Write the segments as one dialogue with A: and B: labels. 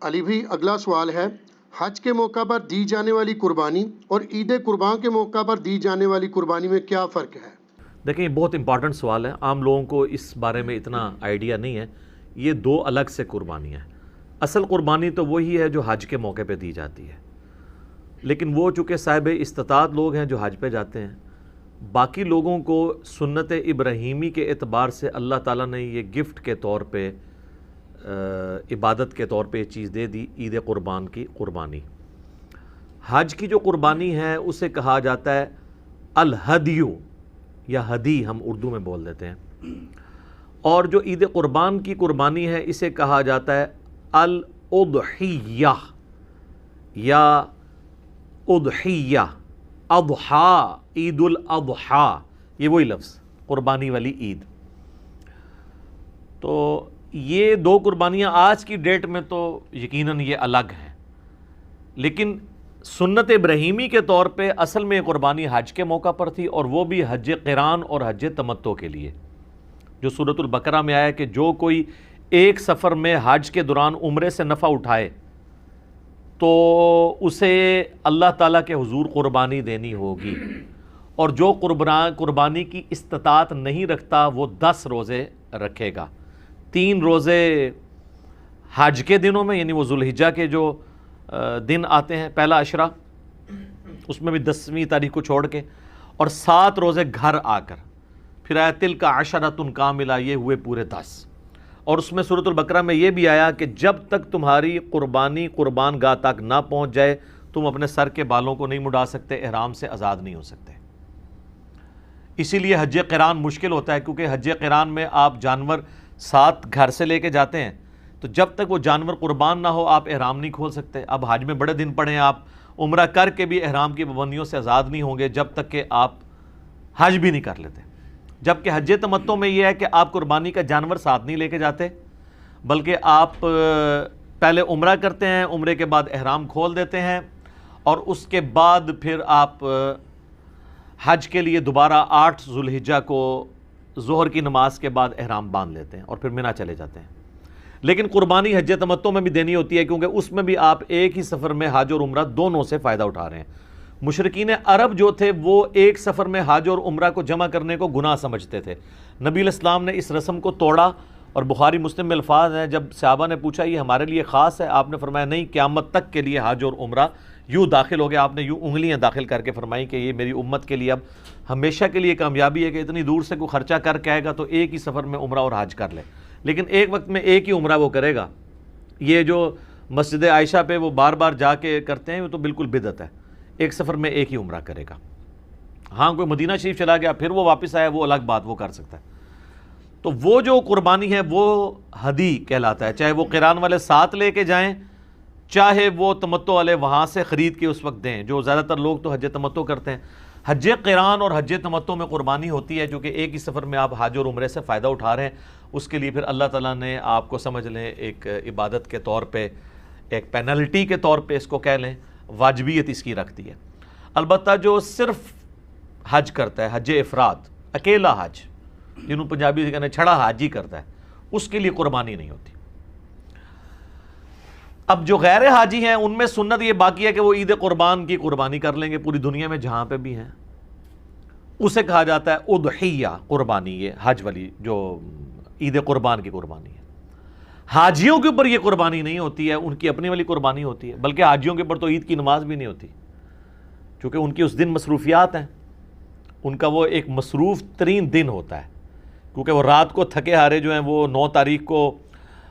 A: علی بھی اگلا سوال ہے، حج کے موقع پر دی جانے والی قربانی اور عید قربان کے موقع پر دی جانے والی قربانی میں کیا فرق ہے؟
B: دیکھیں یہ بہت امپورٹنٹ سوال ہے، عام لوگوں کو اس بارے میں اتنا آئیڈیا نہیں ہے۔ یہ دو الگ سے قربانیاں ہیں۔ اصل قربانی تو وہی ہے جو حج کے موقع پہ دی جاتی ہے، لیکن وہ چونکہ صاحب استطاعت لوگ ہیں جو حج پہ جاتے ہیں، باقی لوگوں کو سنت ابراہیمی کے اعتبار سے اللہ تعالیٰ نے یہ گفٹ کے طور پہ، عبادت کے طور پہ یہ چیز دے دی، عید قربان کی قربانی۔ حج کی جو قربانی ہے اسے کہا جاتا ہے الہدیو یا ہدی، ہم اردو میں بول دیتے ہیں، اور جو عید قربان کی قربانی ہے اسے کہا جاتا ہے الاضحیہ یا اضحیہ، اضحیٰ، عید الاضحیٰ، یہ وہی لفظ قربانی والی عید۔ تو یہ دو قربانیاں آج کی ڈیٹ میں تو یقیناً یہ الگ ہیں، لیکن سنت ابراہیمی کے طور پہ اصل میں یہ قربانی حج کے موقع پر تھی، اور وہ بھی حج قران اور حج تمتع کے لیے، جو سورۃ البقرہ میں آیا کہ جو کوئی ایک سفر میں حج کے دوران عمرے سے نفع اٹھائے تو اسے اللہ تعالیٰ کے حضور قربانی دینی ہوگی، اور جو قربانی کی استطاعت نہیں رکھتا وہ 10 روزے رکھے گا۔ 3 روزے حج کے دنوں میں، یعنی وہ ذوالحجہ کے جو دن آتے ہیں پہلا عشرہ، اس میں بھی 10ویں تاریخ کو چھوڑ کے، اور 7 روزے گھر آ کر، پھر آیا تلک عشرۃ کاملہ، یہ ہوئے پورے 10۔ اور اس میں سورۃ البقرہ میں یہ بھی آیا کہ جب تک تمہاری قربانی قربان گاہ تک نہ پہنچ جائے تم اپنے سر کے بالوں کو نہیں مڈا سکتے، احرام سے آزاد نہیں ہو سکتے۔ اسی لیے حج قران مشکل ہوتا ہے، کیونکہ حج قران میں آپ جانور ساتھ گھر سے لے کے جاتے ہیں، تو جب تک وہ جانور قربان نہ ہو آپ احرام نہیں کھول سکتے۔ اب حج میں بڑے دن پڑے ہیں، آپ عمرہ کر کے بھی احرام کی پابندیوں سے آزاد نہیں ہوں گے جب تک کہ آپ حج بھی نہیں کر لیتے۔ جبکہ حج تمتع میں یہ ہے کہ آپ قربانی کا جانور ساتھ نہیں لے کے جاتے، بلکہ آپ پہلے عمرہ کرتے ہیں، عمرے کے بعد احرام کھول دیتے ہیں، اور اس کے بعد پھر آپ حج کے لیے دوبارہ 8 ذوالحجہ کو ظہر کی نماز کے بعد احرام باندھ لیتے ہیں اور پھر منی چلے جاتے ہیں۔ لیکن قربانی حج تمتع میں بھی دینی ہوتی ہے، کیونکہ اس میں بھی آپ ایک ہی سفر میں حج اور عمرہ دونوں سے فائدہ اٹھا رہے ہیں۔ مشرکین عرب جو تھے وہ ایک سفر میں حج اور عمرہ کو جمع کرنے کو گناہ سمجھتے تھے۔ نبی علیہ السلام نے اس رسم کو توڑا، اور بخاری مسلم میں الفاظ ہیں جب صحابہ نے پوچھا یہ ہمارے لیے خاص ہے، آپ نے فرمایا نہیں، قیامت تک کے لیے حج اور عمرہ یوں داخل ہو گیا۔ آپ نے یوں انگلیاں داخل کر کے فرمائی کہ یہ میری امت کے لیے اب ہمیشہ کے لیے کامیابی ہے کہ اتنی دور سے کوئی خرچہ کر کے آئے گا تو ایک ہی سفر میں عمرہ اور حج کر لے، لیکن ایک وقت میں ایک ہی عمرہ وہ کرے گا۔ یہ جو مسجد عائشہ پہ وہ بار بار جا کے کرتے ہیں وہ تو بالکل بدعت ہے، ایک سفر میں ایک ہی عمرہ کرے گا۔ ہاں کوئی مدینہ شریف چلا گیا پھر وہ واپس آیا، وہ الگ بات، وہ کر سکتا ہے۔ تو وہ جو قربانی ہے وہ ہدی کہلاتا ہے، چاہے وہ قران والے ساتھ لے کے جائیں، چاہے وہ تمتع والے وہاں سے خرید کے اس وقت دیں، جو زیادہ تر لوگ تو حج تمتع کرتے ہیں۔ حج قران اور حج تمتع میں قربانی ہوتی ہے جو کہ ایک ہی سفر میں آپ حج اور عمرے سے فائدہ اٹھا رہے ہیں، اس کے لیے پھر اللہ تعالیٰ نے آپ کو سمجھ لیں ایک عبادت کے طور پہ، ایک پینلٹی کے طور پہ اس کو کہہ لیں، واجبیت اس کی رکھتی ہے۔ البتہ جو صرف حج کرتا ہے، حج افراد، اکیلا حج، جنہوں پنجابی سے کہنے چھڑا حج ہی کرتا ہے، اس کے لیے قربانی نہیں ہوتی۔ اب جو غیر حاجی ہیں ان میں سنت یہ باقی ہے کہ وہ عید قربان کی قربانی کر لیں گے پوری دنیا میں جہاں پہ بھی ہیں، اسے کہا جاتا ہے اضحیہ قربانی، یہ حج والی جو عید قربان کی قربانی ہے۔ حاجیوں کے اوپر یہ قربانی نہیں ہوتی ہے، ان کی اپنی والی قربانی ہوتی ہے، بلکہ حاجیوں کے اوپر تو عید کی نماز بھی نہیں ہوتی، چونکہ ان کی اس دن مصروفیات ہیں، ان کا وہ ایک مصروف ترین دن ہوتا ہے، کیونکہ وہ رات کو تھکے ہارے جو ہیں وہ 9 تاریخ کو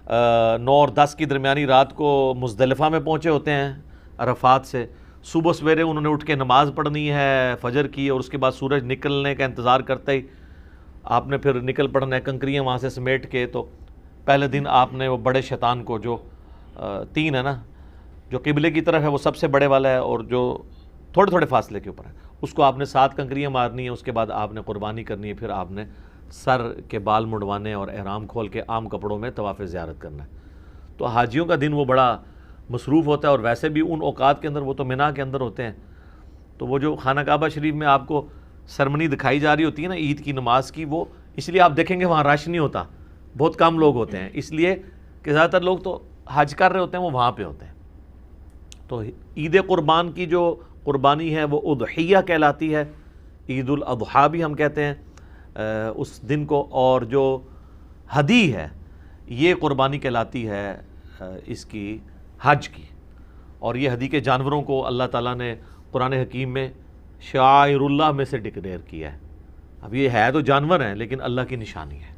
B: 9 اور 10 کی درمیانی رات کو مزدلفہ میں پہنچے ہوتے ہیں عرفات سے، صبح سویرے انہوں نے اٹھ کے نماز پڑھنی ہے فجر کی، اور اس کے بعد سورج نکلنے کا انتظار کرتے ہی آپ نے پھر نکل پڑنا ہے کنکریاں وہاں سے سمیٹ کے۔ تو پہلے دن آپ نے وہ بڑے شیطان کو، جو 3 ہے نا، جو قبلے کی طرف ہے وہ سب سے بڑے والا ہے، اور جو تھوڑے تھوڑے فاصلے کے اوپر ہے، اس کو آپ نے 7 کنکریاں مارنی ہیں، اس کے بعد آپ نے قربانی کرنی ہے، پھر آپ نے سر کے بال مڑوانے اور احرام کھول کے عام کپڑوں میں طواف زیارت کرنا ہے۔ تو حاجیوں کا دن وہ بڑا مصروف ہوتا ہے، اور ویسے بھی ان اوقات کے اندر وہ تو مینا کے اندر ہوتے ہیں، تو وہ جو خانہ کعبہ شریف میں آپ کو سرمنی دکھائی جا رہی ہوتی ہے نا عید کی نماز کی، وہ اس لیے آپ دیکھیں گے وہاں رش نہیں ہوتا، بہت کم لوگ ہوتے ہیں، اس لیے کہ زیادہ تر لوگ تو حج کر رہے ہوتے ہیں وہ وہاں پہ ہوتے ہیں. تو عید قربان کی جو قربانی ہے وہ اضحیہ کہلاتی ہے، عید الاضحیٰ بھی ہم کہتے ہیں اس دن کو. اور جو ہدی ہے یہ قربانی کہلاتی ہے اس کی حج کی. اور یہ ہدی کے جانوروں کو اللہ تعالیٰ نے قرآن حکیم میں شعائر اللہ میں سے ڈکلیئر کیا ہے. اب یہ ہے تو جانور ہیں لیکن اللہ کی نشانی ہے،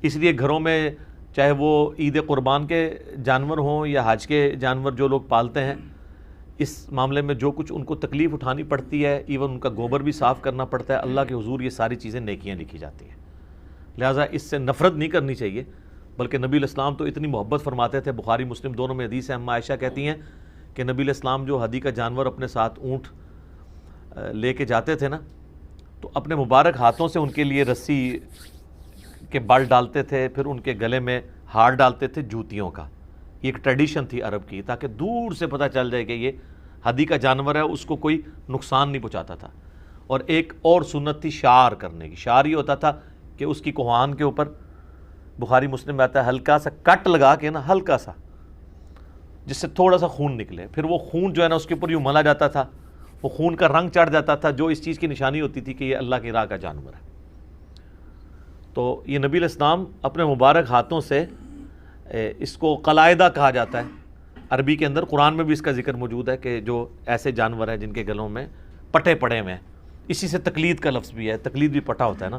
B: اس لیے گھروں میں چاہے وہ عید قربان کے جانور ہوں یا حج کے جانور جو لوگ پالتے ہیں، اس معاملے میں جو کچھ ان کو تکلیف اٹھانی پڑتی ہے، ایون ان کا گوبر بھی صاف کرنا پڑتا ہے، اللہ کے حضور یہ ساری چیزیں نیکیاں لکھی جاتی ہیں. لہٰذا اس سے نفرت نہیں کرنی چاہیے، بلکہ نبی علیہ السلام تو اتنی محبت فرماتے تھے. بخاری مسلم دونوں میں حدیث ہے، اما عائشہ کہتی ہیں کہ نبی علیہ السلام جو ہدی کا جانور اپنے ساتھ اونٹ لے کے جاتے تھے نا، تو اپنے مبارک ہاتھوں سے ان کے لیے رسی کے بال ڈالتے تھے، پھر ان کے گلے میں ہار ڈالتے تھے جوتیوں کا. یہ ایک ٹریڈیشن تھی عرب کی، تاکہ دور سے پتہ چل جائے کہ یہ ہدی کا جانور ہے، اس کو کوئی نقصان نہیں پہنچاتا تھا. اور ایک اور سنت تھی شعار کرنے کی. شعار یہ ہوتا تھا کہ اس کی کوہان کے اوپر بخاری مسلم میں آتا ہے ہلکا سا کٹ لگا کے نا، ہلکا سا، جس سے تھوڑا سا خون نکلے. پھر وہ خون جو ہے نا اس کے اوپر یوں ملا جاتا تھا، وہ خون کا رنگ چڑھ جاتا تھا، جو اس چیز کی نشانی ہوتی تھی کہ یہ اللہ کی راہ کا جانور ہے. تو یہ نبی علیہ السلام اپنے مبارک ہاتھوں سے اس کو قلائدہ کہا جاتا ہے عربی کے اندر. قرآن میں بھی اس کا ذکر موجود ہے کہ جو ایسے جانور ہیں جن کے گلوں میں پٹے پڑے ہوئے ہیں. اسی سے تقلید کا لفظ بھی ہے، تقلید بھی پٹا ہوتا ہے نا،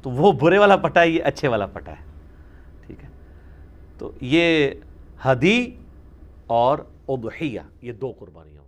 B: تو وہ برے والا پٹا ہے، یہ اچھے والا پٹا ہے. ٹھیک ہے، تو یہ ہدی اور اضحیہ یہ دو قربانیاں.